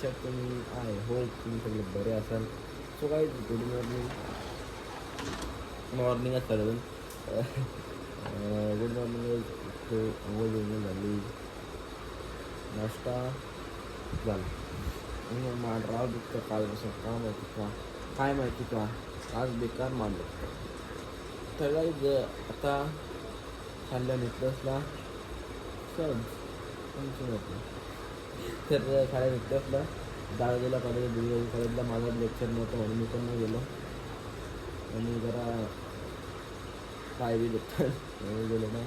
कशात तुम्ही आहे हो तुम्ही सगळे बरे असाल. सो काय गुड मॉर्निंग असतात अजून गुड मॉर्निंग. तो अंघोळ बिंघोळ झाली, नाश्ता झाला. राव दुखतं कालपासून का माहिती का काय माहिती का आज बेकार मान दुखतं. तर आता खाल्ल्या निकलसला सहज तर शाळेत निकलसला दाळगेला कॉलेज बिलगावी कॉलेजला माझा लेक्चर नव्हतं म्हणून मी पण नाही गेलो आणि जरा पाय बी दुखतात म्हणून गेलो नाही.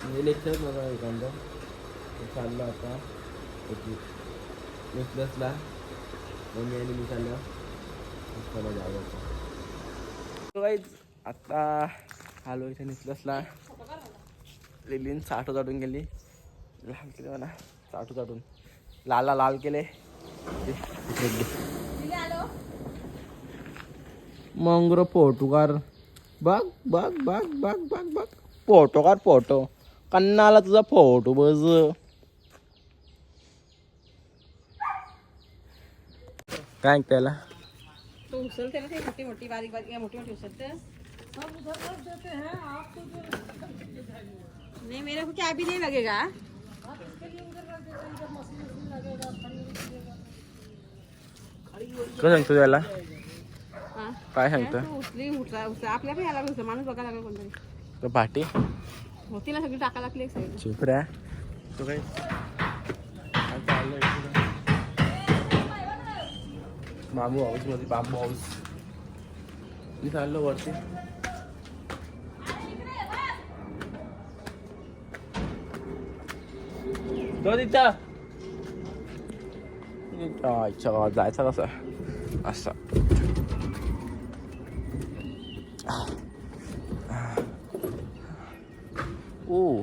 म्हणजे लेक्चरच नव्हता एखादा चाललं आता निकलसला मम्मी आणि मी चाललं चला जायचं. आता आलो इथे निकलसला. लिलीन साठो चाटून गेली, लाल केले म्हणा साठो चाटून लाला लाल केले. मंग्र फोटो काढ बघ बघ बघ बघ बघ बघ फोटो काढ फोटो कन्नाला तुझा फोटो बज. काय त्याला तो उचलते ना ते मोठी मोठी बारीक बारीक मोठी मोठी उचलते. नहीं मेरे को क्या भी नहीं लगेगा. काय सांगतो त्याला हाँ. काय सांगतो उचली उचला आपल्या पण याला उचल माणूस बघा लागला कोणतरी तो पाठी होती ना सगळी टाका लागली एक साईड. चिपऱ्या तो काय बांबू हाऊस मध्ये बांबू हाऊस मी चाललो वरती. तो तिथं जायचं कसं असं ओ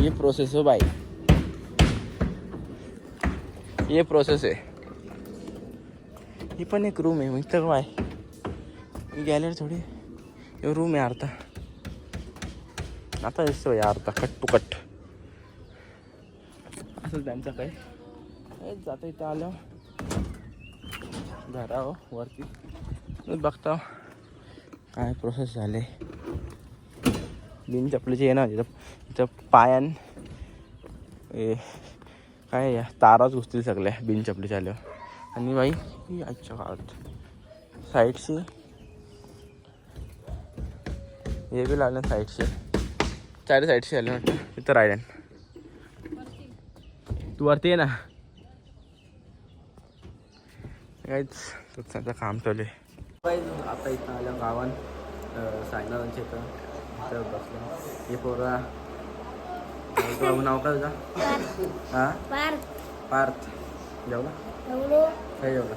ये प्रोसेस हो भाई, ये प्रोसेस आहे. ही पण एक रूम आहे मग तर काय गॅलरी थोडी रूम आहे अर्धा आता दिसतो अर्धा कट टू कट असं त्यांचं काय जाता इथं आलं घरा हो वरती बघता काय प्रोसेस झाले. बिन चपलीचे आहे ना तिथं पायान काय ताराच घुसतील सगळ्या बिन चपलीच्या आल्यावर. आणि बाई ही आजच्या काळात साईडशी हे बी लागलं साईडशी चारी साईडशी आलं वाटतं तिथं राहिलं. तू वरती आहे ना काहीच त्याचं काम चालू आहे. आता इथं आलं गावात सायनाथांच्या इथं बसलं. हे पोरा नाव काय तुझा? हां पार्थ. जेवला काय जेवला?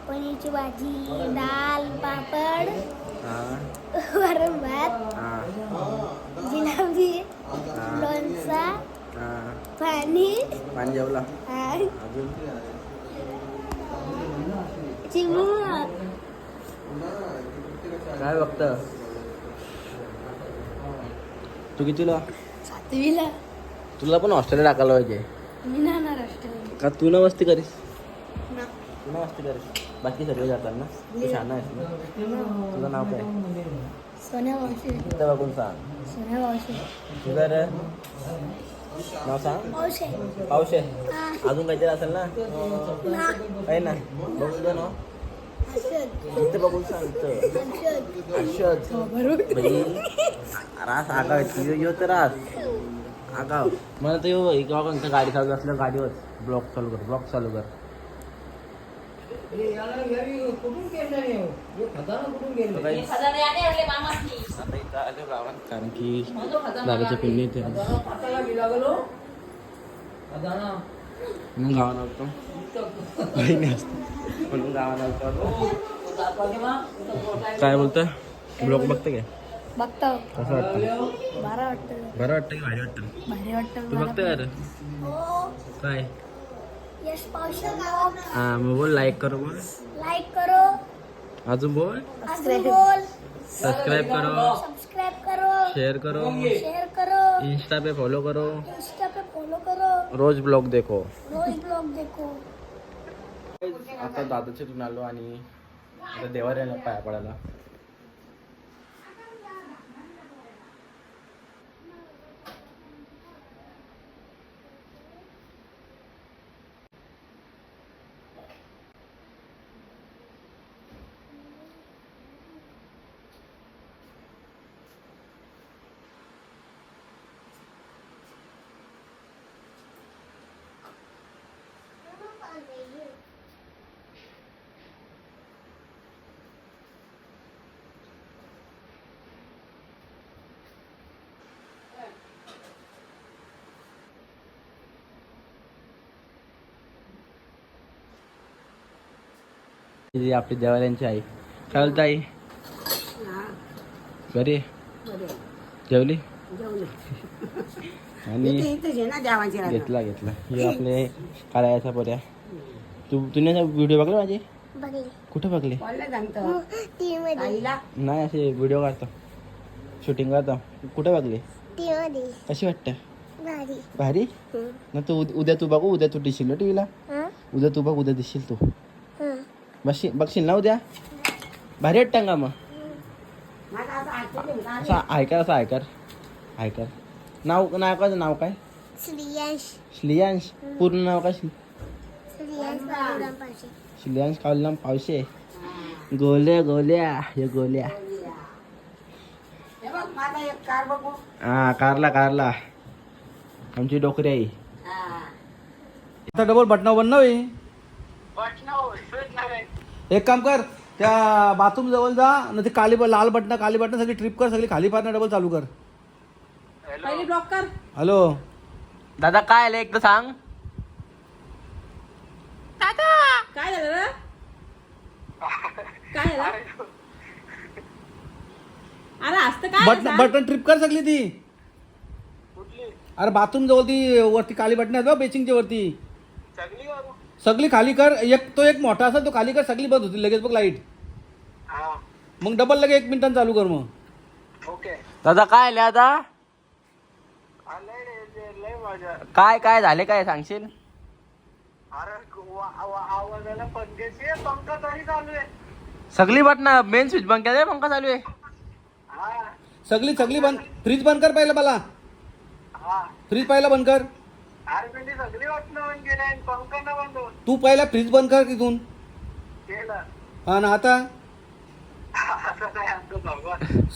पनीरची भाजी, दाल, पापड, वरण भात, जिलेबी, लोणचा, पाणी जेवला अजून चिमू. काय बघतं तू कितीला? 7वीला. तुला पण हॉस्टेलला टाकायला पाहिजे. मी नाही हॉस्टेल का तू ना मस्ती करीस? ना तू ना मस्ती करीस बाकी सगळे जातात ना. तू छान आहेस ना. तुझं नाव काय? सोन्या मावशी. तिथं बघून सांग. सोन्या मावशी. तुझं रे नाव सांग. मावशी. पावशे. अजून काहीतरी असेल ना ना काही ना बघून दे ना इथं बघून सांगतो. रास आगाव यो तर रास आगाव मला तर येऊ कोणत्या गाडी चालू असल्या गाडीवर ब्लॉक चालू कर. आता इथं आलो गावात कारण की दादाच्या पिल्ली इथे म्हणून गावाला आलतो. म्हणून गावाला आलतो. काय बोलतं ब्लॉग बघतं काय? बघतो. कसं वाटतं? बरं वाटतं की भारी वाटतं? भारी वाटतं. तू बघतं यार काय? यश पावशी. हां मग बोल लाईक करो बोल. लाईक करो. अजून बोल बोल. सब्सक्राइब करो. शेयर करो. इंस्टा पे फॉलो करो. इंस्टा पे फॉलो करो. रोज ब्लॉग देखो. आता दादाच्या इथून आलो आणि आता देवाला यायला पाया पडायला. ही आपली देवाल्यांची आई चालत आई बरी जेवली आणि घेतला हे आपले काळायचा पर्या. तुने व्हिडिओ बघले माझे कुठे बघले नाही असे व्हिडिओ काढतो शूटिंग करतो कुठे बघले कशी वाटतं भारी ना तू उद्या तू बघू उद्या तू दिसशील ना टीव्हीला उद्या तू बघ उद्या दिसशील तू बघशील ना उद्या भारी वाटतं का मग असं ऐकर नाव काय श्लियांश पूर्ण नाव काय श्लियांश कावलम पावशे गोल्या हा कारला आमची डोकरी आई आता डबल बटना बनव एक काम कर त्या बाथरूम जवळ जा ना ते लाल बटन सगळी ट्रिप कर सगळी खाली पार डबल चालू कर. पहिले ब्लॉक कर. हॅलो दादा काय आलं एकदा सांग. काय झालं रे काय झालं अरे असतं काय बटन ट्रिप कर सगळी ती. अरे बाथरूम जवळ ती वरती काली बटन आहेत बघ बेसिंगच्या वरती सगळी खाली कर. एक मोठा असेल तो खाली कर सगळी बंद होती लगेच बघ लाईट. मग डबल लगे 1 मिनिटांनी चालू कर मग. ओके दादा काय आले आता काय झाले काय सांगशील. सगळी बटन मेन स्विच बंद केलं पंखा चालू आहे सगळी बंद. फ्रीज बंद कर पहिलं मला फ्रीज पहिला बंद कर. तू पहिला फ्रीज बंद कर तिथून हा ना आता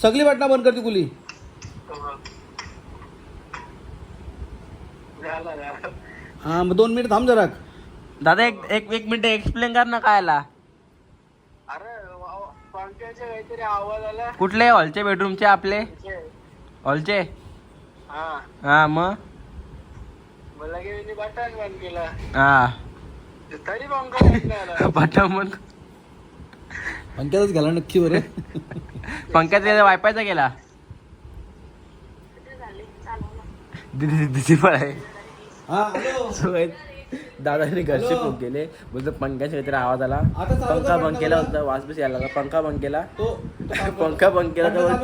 सगळी बटना बंद कर ती कुली. हा मग 2 मिनिट थांब जरा दादा एक मिनिट एक्सप्लेन कर ना काय आला. कुठले हॉलचे बेडरूमचे आपले हॉलचे हा मग बटन बंद केला हा तरी बटन बंद पंख्याचाच गेला नक्की बरं पंख्याचा वायफायचा गेला दिदी पण आहे. दादाने घरचे खूप गेले बोलतो पंख्याचा काहीतरी आवाज आला पंखा बंद केला होता वासबीस यायला पंखा बंद केला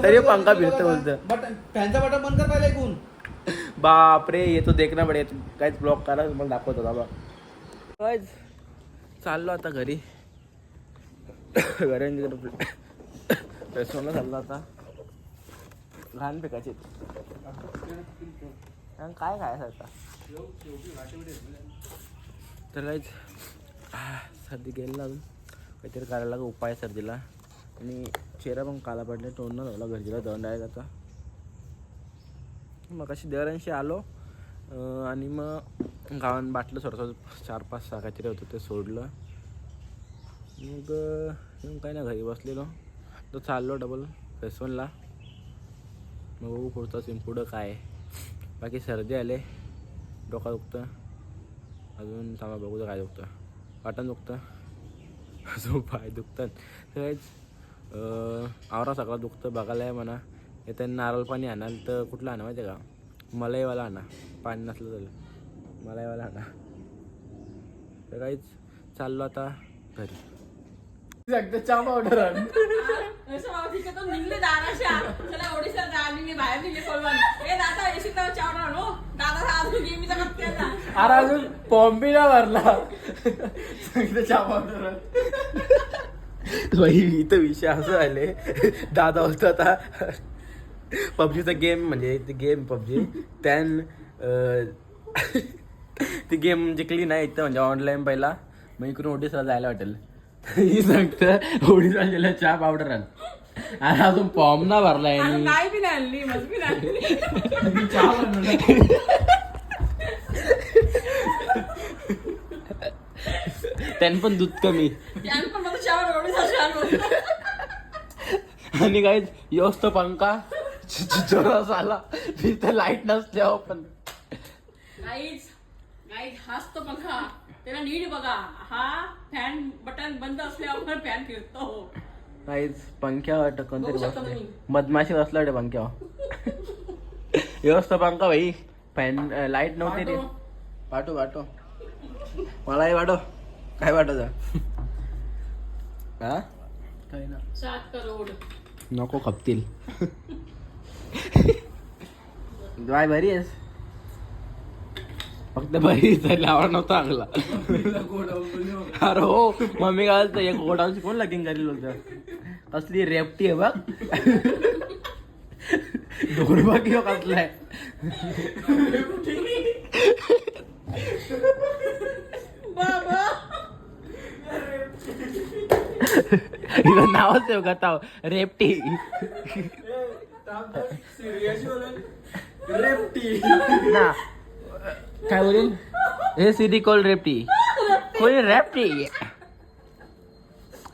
तरी पंखा फिरतो बोलतो फॅनचा बटन बंद कर पाहिजे ऐकून. बापरे येतो देखना पडे काहीच ब्लॉक करा मला दाखवत होता बघ. चाललो आता घरी रेस्टॉरंटला चाललो आता घाण फेकायचे काय खायचं आता तर काहीच सर्दी गेली लागून काहीतरी करायला लागेल उपाय सर्दीला. आणि चेहरा पण काला पडले तोंड न झाला घरजीला दंड आहे आता. मग अशी देवरांशी आलो आणि मग गावात बाटलं सोडतो 4-5-6 काहीतरी होतं ते सोडलं. मग काय ना घरी बसलेलो तर चाललो डबल फेसवनला. मग बघू पुढचं पुढं काय बाकी सर्दी आले डोका दुखतं अजून थांबा बघू तर काय दुखतं पाटण दुखतं अजून पाय दुखतात सगळेच आवरा सगळं दुखतं बघायला आहे म्हणा. येताना नारळ पाणी आणाल तर कुठलं आणा माहिती आहे का मलाईवाला आणा पाणी नसलं तर मलाईवाला आणा. तर काहीच चाललो आता घरी. चहा पावडर निघले दाराशा चला ओडिसा जा मी बाहेर निघले कोलवान दादा येशील तर चावणार हो दादा अजून गेमीचा अरे अजून पॉम्बी ना भरला भाई इथं विषय असं आले दादा होता आता पबजीचा गेम म्हणजे ती गेम पबजी त्यान ती गेम जिंकली नाही इथं म्हणजे ऑनलाईन पहिला मग इकडून ओडिसाला जायला वाटेल ही सांगतं ओडिसाला गेल्या चहा पावडर आण आणि अजून फॉर्म ना भरलाय काय बी नाही आणली मग बी नाही चहा बनवला त्यान पण दूध कमी त्यानं पण मला चहावर एवढी साशी आणून आणि काय योच तो पंखा जोरास आला तिथं लाईट नसल्यावर पण गाईज हाच तो पंखा त्याला नीट बघा हा फॅन बटन बंद असल्यावर फॅन फिरतो काहीच पंख्यावर कोणतरी बघू शकता बसले तुम्ही. मधमाशी बसला वाटतं पंख्यावर व्यवस्था पंखा भाई फॅन लाईट नव्हती रे पाठव मलाही पाठव काय पाठवता हा काय ना 7 करोड नको खपतील बाय बरी आहेस फक्त बरी झाली आवड नव्हता चांगला अरे हो मम्मी काय तर एक गोडाऊनची कोण लगीन करेल होतं कसली रेपटी आहे बघ ढोरबा किंवा कसलाय बाबा हिचं नावच आहे गताव रेपटी ना काय बोलेल हे सिरी कॉल रेपटी कोणी रेपटी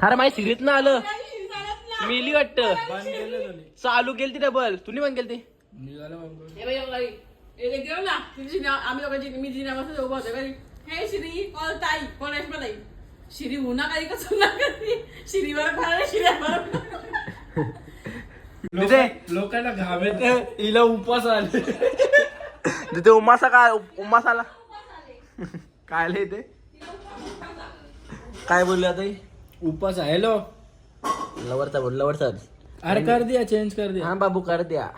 अरे माझी सिरीत ना आलं मिली वाटत चालू केली ती डबल तुम्ही पण केली आम्ही दोघांची मी जिन्यापासून उभा होतो कधी हे श्री कॉल ताई कोण आहेस मला श्री उन्हा काही कसं ना कधी श्रीवर फार श्री लोकांना घाम येते हिला उपास आले तिथे उमासा काय उमास आला काय आले ते काय बोलले आता उपास आहे लो लवरचा बोल लवरचा अरे कर दिया चेंज कर दिया हाँ बाबू कर दिया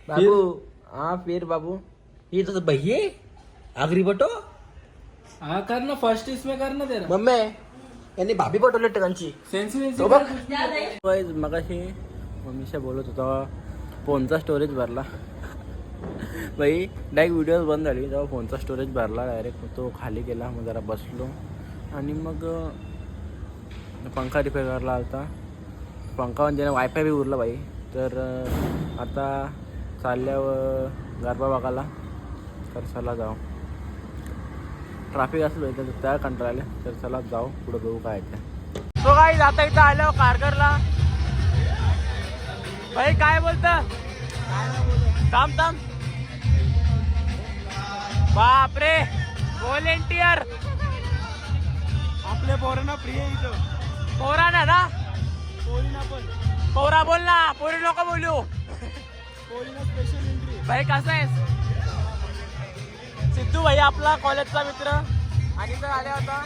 बाबू हाँ फिर बाबू ये तो भैये आगरी बटो हाँ करना फर्स्ट इसमें करना तेरा मम्मी यांनी भाभी पटवले टकांची सेन्सिटिव्ह तो बघ मगाशी मम्मीशी बोलत होता फोनचा स्टोरेज भरला बाई डायरेक्ट व्हिडिओ बंद झाली तेव्हा फोनचा स्टोरेज भरला डायरेक्ट तो खाली गेला मग जरा बसलो आणि मग पंखा रिपेअर करायला आलता पंखा म्हणजे वायफाय बी उरला बाई तर आता चालल्यावर गरबा बघायला तर चला जाऊ ट्रॅफिक असलं तर त्या कंटाळा आले तर चला जाऊ पुढे बघू काय ते सो काही जाता इथं आल्यावर कारगरला भाई काय बोलतं थांब बापरे व्हॉलेंटियर आपल्या पोरांना फ्री आहे इथं पोरा ना पोरीना पण पोरा बोल ना पोरी नको बोलू पोरीना स्पेशल एंट्री भाई कसा आहेस सिद्धू भाई आपला कॉलेजचा मित्र आणि तर आल्या होता